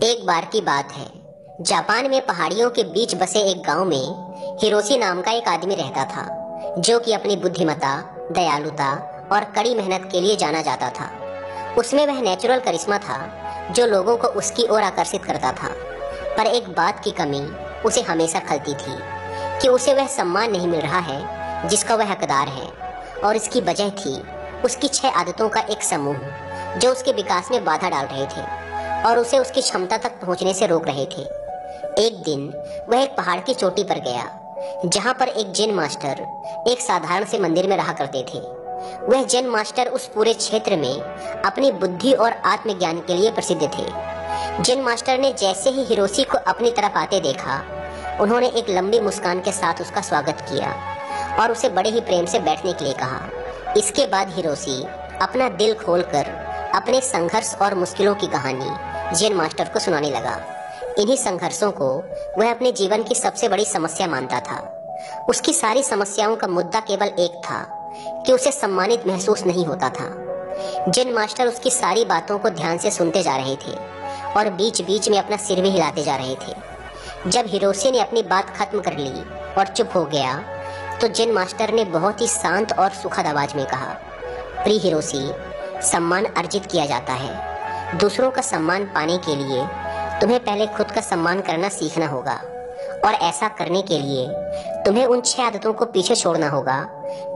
एक बार की बात है। जापान में पहाड़ियों के बीच बसे एक गांव में हिरोशी नाम का एक आदमी रहता था, जो कि अपनी बुद्धिमत्ता, दयालुता और कड़ी मेहनत के लिए जाना जाता था। उसमें वह नेचुरल करिश्मा था जो लोगों को उसकी ओर आकर्षित करता था। पर एक बात की कमी उसे हमेशा खलती थी कि उसे वह सम्मान नहीं मिल रहा है जिसका वह हकदार है, और इसकी वजह थी उसकी 6 आदतों का एक समूह जो उसके विकास में बाधा डाल रहे थे और उसे उसकी क्षमता तक पहुंचने से रोक रहे थे। एक दिन वह एक पहाड़ की चोटी पर गया, जहां पर एक जैन मास्टर एक साधारण से मंदिर में रहा करते थे। वह जैन मास्टर उस पूरे क्षेत्र में अपनी बुद्धि और आत्मज्ञान के लिए प्रसिद्ध थे। जैन मास्टर ने जैसे ही हिरोशी को अपनी तरफ आते देखा, उन्होंने एक लंबी मुस्कान के साथ उसका स्वागत किया और उसे बड़े ही प्रेम से बैठने के लिए कहा। इसके बाद हिरोशी अपना दिल खोलकर अपने संघर्ष और मुश्किलों की कहानी जैन मास्टर को सुनाने लगा। इन्हीं संघर्षों को वह अपने जीवन की सबसे बड़ी समस्या मानता था। उसकी सारी समस्याओं का मुद्दा केवल एक था कि उसे सम्मानित महसूस नहीं होता था। जैन मास्टर उसकी सारी बातों को ध्यान से सुनते जा रहे थे और बीच बीच में अपना सिर भी हिलाते जा रहे थे। जब हिरोशी ने अपनी बात खत्म कर ली और चुप हो गया, तो जैन मास्टर ने बहुत ही शांत और सुखद आवाज में कहा, प्रिय हिरोशी, सम्मान अर्जित किया जाता है। दूसरों का सम्मान पाने के लिए तुम्हें पहले खुद का सम्मान करना सीखना होगा, और ऐसा करने के लिए तुम्हें उन 6 आदतों को पीछे छोड़ना होगा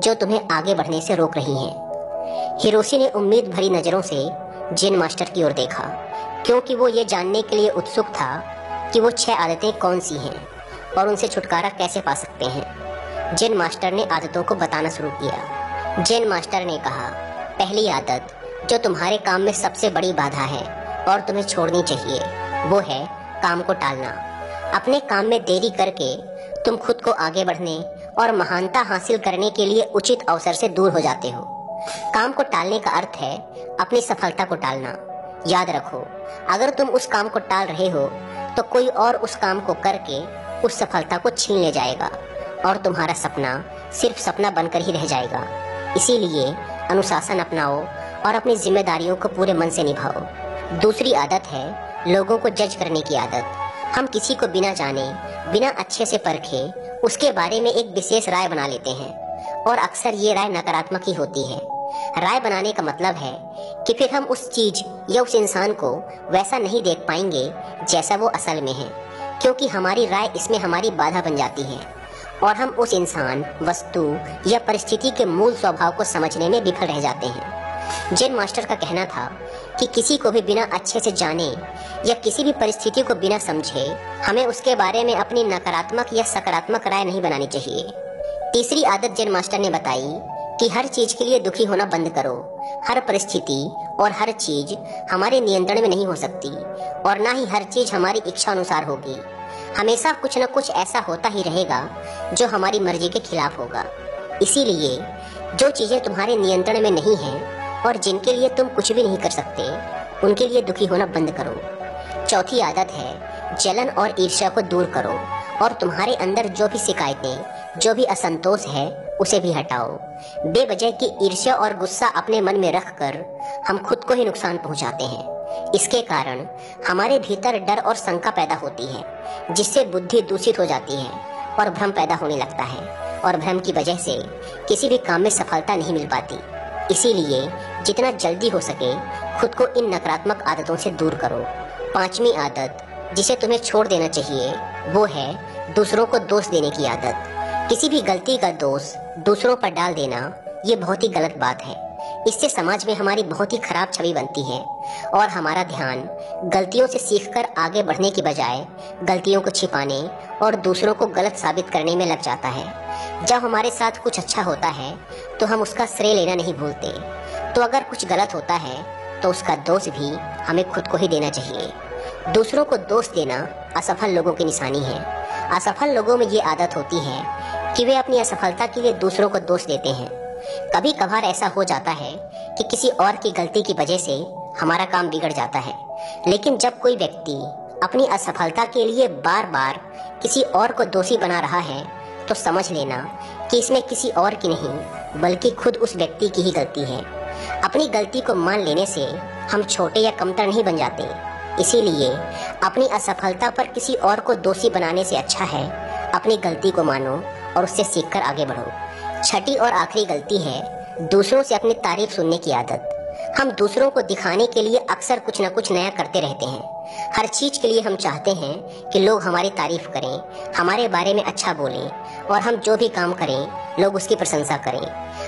जो तुम्हें आगे बढ़ने से रोक रही हैं। हिरोशी ने उम्मीद भरी नजरों से जैन मास्टर की ओर देखा, क्योंकि वो ये जानने के लिए उत्सुक था कि वो 6 आदतें कौन सी हैं और उनसे छुटकारा कैसे पा सकते हैं। जैन मास्टर ने आदतों को बताना शुरू किया। जैन मास्टर ने कहा, पहली आदत जो तुम्हारे काम में सबसे बड़ी बाधा है और तुम्हें छोड़नी चाहिए, वो है काम को टालना। अपने काम में देरी करके तुम खुद को आगे बढ़ने और महानता हासिल करने के लिए उचित अवसर से दूर हो जाते हो। काम को टालने का अर्थ है अपनी सफलता को टालना। याद रखो, अगर तुम उस काम को टाल रहे हो तो कोई और उस काम को करके उस सफलता को छीन ले जाएगा और तुम्हारा सपना सिर्फ सपना बनकर ही रह जाएगा। इसीलिए अनुशासन अपनाओ और अपनी जिम्मेदारियों को पूरे मन से निभाओ। दूसरी आदत है लोगों को जज करने की आदत। हम किसी को बिना जाने, बिना अच्छे से परखे उसके बारे में एक विशेष राय बना लेते हैं, और अक्सर ये राय नकारात्मक ही होती है। राय बनाने का मतलब है कि फिर हम उस चीज या उस इंसान को वैसा नहीं देख पाएंगे जैसा वो असल में है, क्योंकि हमारी राय इसमें हमारी बाधा बन जाती है और हम उस इंसान, वस्तु या परिस्थिति के मूल स्वभाव को समझने में विफल रह जाते हैं। जैन मास्टर का कहना था कि किसी को भी बिना अच्छे से जाने या किसी भी परिस्थिति को बिना समझे हमें उसके बारे में अपनी नकारात्मक या सकारात्मक राय नहीं बनानी चाहिए। तीसरी आदत जैन मास्टर ने बताई कि हर चीज के लिए दुखी होना बंद करो। हर परिस्थिति और हर चीज हमारे नियंत्रण में नहीं हो सकती, और ना ही हर चीज हमारी इच्छा अनुसार होगी। हमेशा कुछ न कुछ ऐसा होता ही रहेगा जो हमारी मर्जी के खिलाफ होगा। इसीलिए जो चीजें तुम्हारे नियंत्रण में नहीं हैं और जिनके लिए तुम कुछ भी नहीं कर सकते, उनके लिए दुखी होना बंद करो। चौथी आदत है जलन और ईर्ष्या को दूर करो, और तुम्हारे अंदर जो भी शिकायतें, जो भी असंतोष है, उसे भी हटाओ। बेवजह की ईर्ष्या और गुस्सा अपने मन में रखकर हम खुद को ही नुकसान पहुंचाते हैं। इसके कारण हमारे भीतर डर और शंका पैदा होती है, जिससे बुद्धि दूषित हो जाती है और भ्रम पैदा होने लगता है, और भ्रम की वजह से किसी भी काम में सफलता नहीं मिल पाती। इसीलिए जितना जल्दी हो सके खुद को इन नकारात्मक आदतों से दूर करो। 5वीं आदत जिसे तुम्हें छोड़ देना चाहिए, वो है दूसरों को दोष देने की आदत। किसी भी गलती का दोष दूसरों पर डाल देना ये बहुत ही गलत बात है। इससे समाज में हमारी बहुत ही खराब छवि बनती है और हमारा ध्यान गलतियों से सीखकर आगे बढ़ने की बजाय गलतियों को छिपाने और दूसरों को गलत साबित करने में लग जाता है। जब हमारे साथ कुछ अच्छा होता है तो हम उसका श्रेय लेना नहीं भूलते, तो अगर कुछ गलत होता है तो उसका दोष भी हमें खुद को ही देना चाहिए। दूसरों को दोष देना असफल लोगों की निशानी है। असफल लोगों में ये आदत होती है कि वे अपनी असफलता के लिए दूसरों को दोष देते हैं। कभी कभार ऐसा हो जाता है कि किसी और की गलती की वजह से हमारा काम बिगड़ जाता है, लेकिन जब कोई व्यक्ति अपनी असफलता के लिए बार बार किसी और को दोषी बना रहा है, तो समझ लेना कि इसमें किसी और की नहीं बल्कि खुद उस व्यक्ति की ही गलती है। अपनी गलती को मान लेने से हम छोटे या कमतर नहीं बन जाते, इसीलिए अपनी असफलता पर किसी और को दोषी बनाने से अच्छा है अपनी गलती को मानो और उससे सीखकर आगे बढ़ो। छठी और आखिरी गलती है दूसरों से अपनी तारीफ सुनने की आदत। हम दूसरों को दिखाने के लिए अक्सर कुछ न कुछ नया करते रहते हैं। हर चीज के लिए हम चाहते हैं कि लोग हमारी तारीफ करें, हमारे बारे में अच्छा बोलें और हम जो भी काम करें लोग उसकी प्रशंसा करें।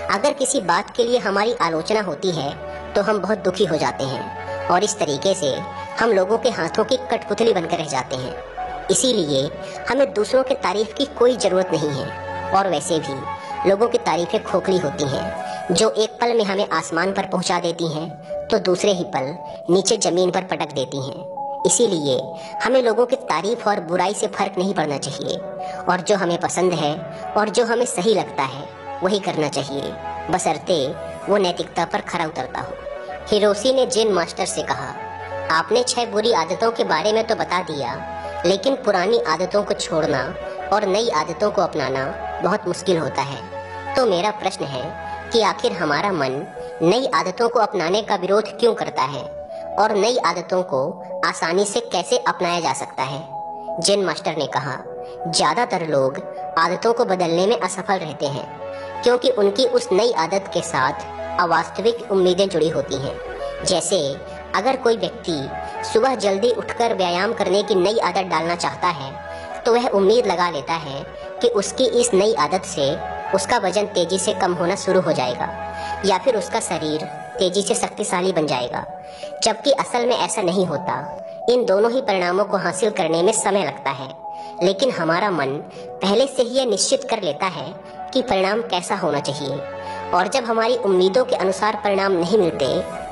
अगर किसी बात के लिए हमारी आलोचना होती है तो हम बहुत दुखी हो जाते हैं और इस तरीके से हम लोगों के हाथों की कठपुतली बनकर रह जाते हैं। इसीलिए हमें दूसरों की तारीफ की कोई जरूरत नहीं है। और वैसे भी लोगों की तारीफें खोखली होती हैं, जो एक पल में हमें आसमान पर पहुंचा देती हैं तो दूसरे ही पल नीचे जमीन पर पटक देती हैं। इसीलिए हमें लोगों की तारीफ और बुराई से फर्क नहीं पड़ना चाहिए और जो हमें पसंद है और जो हमें सही लगता है वही करना चाहिए, बशर्ते वो नैतिकता पर खरा उतरता हो। हिरोशी ने जेन मास्टर से कहा, आपने 6 बुरी आदतों के बारे में तो बता दिया, लेकिन पुरानी आदतों को छोड़ना और नई आदतों को अपनाना बहुत मुश्किल होता है। तो मेरा प्रश्न है कि आखिर हमारा मन नई आदतों को अपनाने का विरोध क्यों करता है और नई आदतों को आसानी से कैसे अपनाया जा सकता है? जेन मास्टर ने कहा, ज्यादातर लोग आदतों को बदलने में असफल रहते हैं क्योंकि उनकी उस नई आदत के साथ अवास्तविक उम्मीदें जुड़ी होती हैं। जैसे अगर कोई व्यक्ति सुबह जल्दी उठकर व्यायाम करने की नई आदत डालना चाहता है तो वह उम्मीद लगा लेता है कि उसकी इस नई आदत से उसका वजन तेजी से कम होना शुरू हो जाएगा या फिर उसका शरीर तेजी से शक्तिशाली बन जाएगा, जबकि असल में ऐसा नहीं होता। इन दोनों ही परिणामों को हासिल करने में समय लगता है, लेकिन हमारा मन पहले से ही यह निश्चित कर लेता है कि परिणाम कैसा होना चाहिए। और जब हमारी उम्मीदों के अनुसार परिणाम नहीं मिलते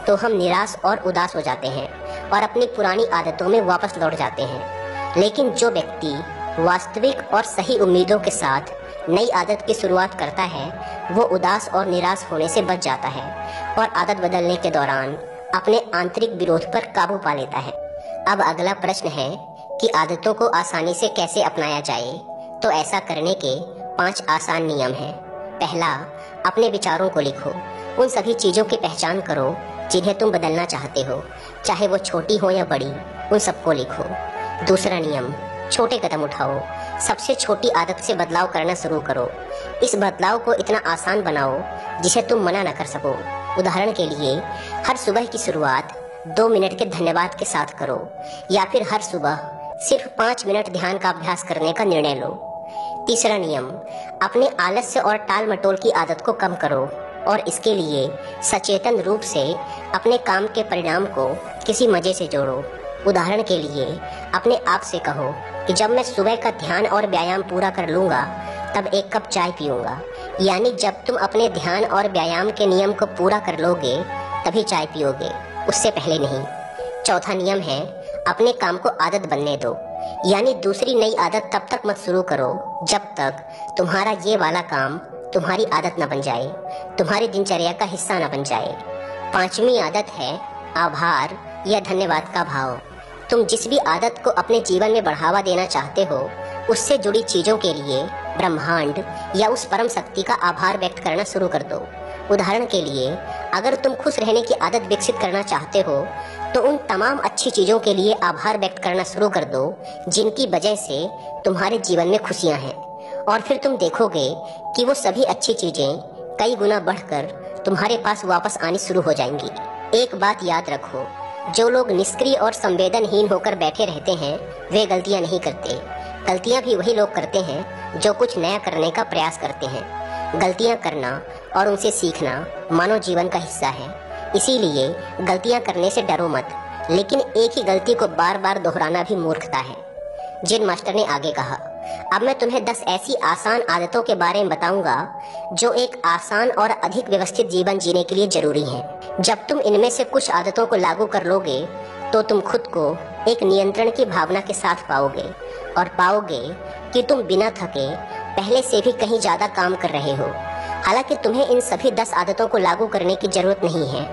तो हम निराश और उदास हो जाते हैं और अपनी पुरानी आदतों में वापस लौट जाते हैं। लेकिन जो व्यक्ति वास्तविक और सही उम्मीदों के साथ नई आदत की शुरुआत करता है वो उदास और निराश होने से बच जाता है और आदत बदलने के दौरान अपने आंतरिक विरोध पर काबू पा लेता है। अब अगला प्रश्न है कि आदतों को आसानी से कैसे अपनाया जाए। तो ऐसा करने के 5 आसान नियम हैं। पहला, अपने विचारों को लिखो। उन सभी चीजों की पहचान करो जिन्हें तुम बदलना चाहते हो, चाहे वो छोटी हो या बड़ी, उन सबको लिखो। दूसरा नियम, छोटे कदम उठाओ। सबसे छोटी आदत से बदलाव करना शुरू करो। इस बदलाव को इतना आसान बनाओ जिसे तुम मना न कर सको। उदाहरण के लिए, हर सुबह की शुरुआत 2 मिनट के धन्यवाद के साथ करो या फिर हर सुबह सिर्फ 5 मिनट ध्यान का अभ्यास करने का निर्णय लो। तीसरा नियम, अपने आलस्य और टाल मटोल की आदत को कम करो और इसके लिए सचेतन रूप से अपने काम के परिणाम को किसी मजे से जोड़ो। उदाहरण के लिए, अपने आप से कहो कि जब मैं सुबह का ध्यान और व्यायाम पूरा कर लूंगा तब 1 कप चाय पीऊंगा। यानी जब तुम अपने ध्यान और व्यायाम के नियम को पूरा कर लोगे तभी चाय पियोगे, उससे पहले नहीं। चौथा नियम है, अपने काम को आदत बनने दो। यानी दूसरी नई आदत तब तक मत शुरू करो जब तक तुम्हारा ये वाला काम तुम्हारी आदत न बन जाए, तुम्हारी दिनचर्या का हिस्सा न बन जाए। 5वीं आदत है आभार या धन्यवाद का भाव। तुम जिस भी आदत को अपने जीवन में बढ़ावा देना चाहते हो उससे जुड़ी चीजों के लिए ब्रह्मांड या उस परम शक्ति का आभार व्यक्त करना शुरू कर दो। उदाहरण के लिए, अगर तुम खुश रहने की आदत विकसित करना चाहते हो तो उन तमाम अच्छी चीजों के लिए आभार व्यक्त करना शुरू कर दो जिनकी वजह से तुम्हारे जीवन में खुशियां हैं, और फिर तुम देखोगे कि वो सभी अच्छी चीजें कई गुना बढ़कर तुम्हारे पास वापस आनी शुरू हो जाएंगी। एक बात याद रखो, जो लोग निष्क्रिय और संवेदनहीन होकर बैठे रहते हैं वे गलतियां नहीं करते। गलतियां भी वही लोग करते हैं जो कुछ नया करने का प्रयास करते हैं। गलतियां करना और उनसे सीखना मानव जीवन का हिस्सा है। इसीलिए गलतियां करने से डरो मत, लेकिन एक ही गलती को बार बार दोहराना भी मूर्खता है। जेन मास्टर ने आगे कहा, अब मैं तुम्हें 10 ऐसी आसान आदतों के बारे में बताऊंगा जो एक आसान और अधिक व्यवस्थित जीवन जीने के लिए जरूरी हैं। जब तुम इनमें से कुछ आदतों को लागू कर लोगे तो तुम खुद को एक नियंत्रण की भावना के साथ पाओगे और पाओगे कि तुम बिना थके पहले से भी कहीं ज्यादा काम कर रहे हो। हालांकि तुम्हें इन सभी 10 आदतों को लागू करने की जरूरत नहीं है।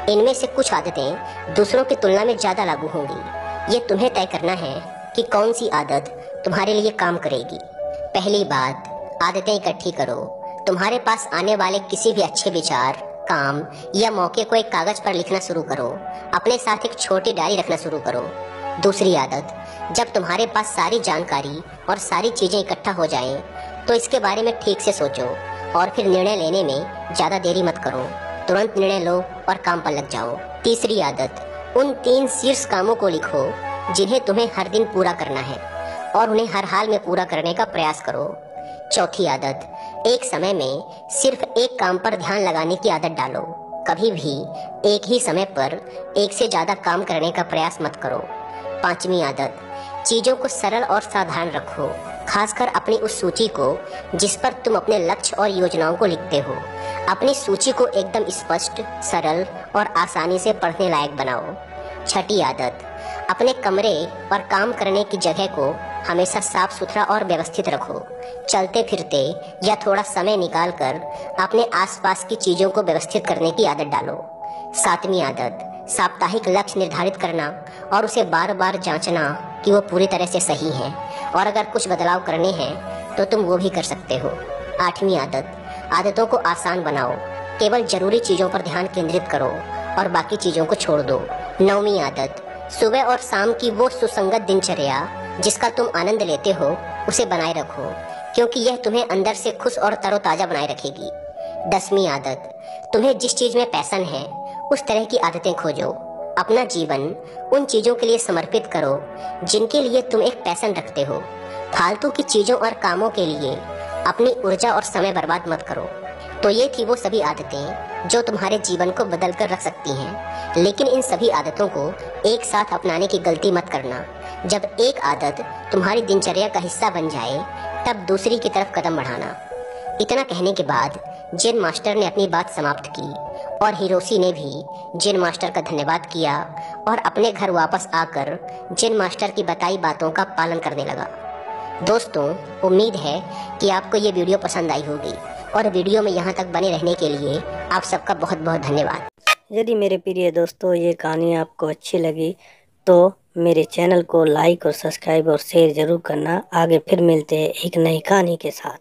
इनमें से कुछ आदतें दूसरों की तुलना में ज्यादा लागू होंगी। ये तुम्हें तय करना है कि कौन सी आदत तुम्हारे लिए काम करेगी। पहली बात, आदतें इकट्ठी करो। तुम्हारे पास आने वाले किसी भी अच्छे विचार, काम या मौके को एक कागज पर लिखना शुरू करो। अपने साथ एक छोटी डायरी रखना शुरू करो। दूसरी आदत, जब तुम्हारे पास सारी जानकारी और सारी चीजें इकट्ठा हो जाएं, तो इसके बारे में ठीक से सोचो और फिर निर्णय लेने में ज्यादा देरी मत करो। तुरंत निर्णय लो और काम पर लग जाओ। तीसरी आदत, उन 3 शीर्ष कामों को लिखो जिन्हें तुम्हें हर दिन पूरा करना है और उन्हें हर हाल में पूरा करने का प्रयास करो। चौथी आदत, एक समय में सिर्फ एक काम पर ध्यान लगाने की आदत डालो। कभी भी एक ही समय पर एक से ज्यादा काम करने का प्रयास मत करो। पांचवी आदत, चीजों को सरल और साधारण रखो, खासकर अपनी उस सूची को जिस पर तुम अपने लक्ष्य और योजनाओं को लिखते हो। अपनी सूची को एकदम स्पष्ट, सरल और आसानी से पढ़ने लायक बनाओ। छठी आदत, अपने कमरे और काम करने की जगह को हमेशा साफ सुथरा और व्यवस्थित रखो। चलते फिरते या थोड़ा समय निकालकर अपने आसपास की चीजों को व्यवस्थित करने की आदत डालो। सातवीं आदत, साप्ताहिक लक्ष्य निर्धारित करना और उसे बार बार जांचना कि वो पूरी तरह से सही है, और अगर कुछ बदलाव करने हैं तो तुम वो भी कर सकते हो। आठवीं आदत, आदतों को आसान बनाओ। केवल जरूरी चीजों पर ध्यान केंद्रित करो और बाकी चीजों को छोड़ दो। नौवीं आदत, सुबह और शाम की वो सुसंगत दिनचर्या जिसका तुम आनंद लेते हो उसे बनाए रखो, क्योंकि यह तुम्हें अंदर से खुश और तरोताजा बनाए रखेगी। 10वीं आदत, तुम्हें जिस चीज में पैशन है उस तरह की आदतें खोजो। अपना जीवन उन चीजों के लिए समर्पित करो जिनके लिए तुम एक पैशन रखते हो। फालतू की चीजों और कामों के लिए अपनी ऊर्जा और समय बर्बाद मत करो। तो ये थी वो सभी आदतें जो तुम्हारे जीवन को बदल कर रख सकती हैं, लेकिन इन सभी आदतों को एक साथ अपनाने की गलती मत करना। जब एक आदत तुम्हारी दिनचर्या का हिस्सा बन जाए तब दूसरी की तरफ कदम बढ़ाना। इतना कहने के बाद जेन मास्टर ने अपनी बात समाप्त की और हिरोशी ने भी जेन मास्टर का धन्यवाद किया और अपने घर वापस आकर जेन मास्टर की बताई बातों का पालन करने लगा। दोस्तों, उम्मीद है कि आपको ये वीडियो पसंद आई होगी और वीडियो में यहाँ तक बने रहने के लिए आप सबका बहुत बहुत धन्यवाद। यदि मेरे प्रिय दोस्तों ये कहानी आपको अच्छी लगी तो मेरे चैनल को लाइक और सब्सक्राइब और शेयर ज़रूर करना। आगे फिर मिलते हैं एक नई कहानी के साथ।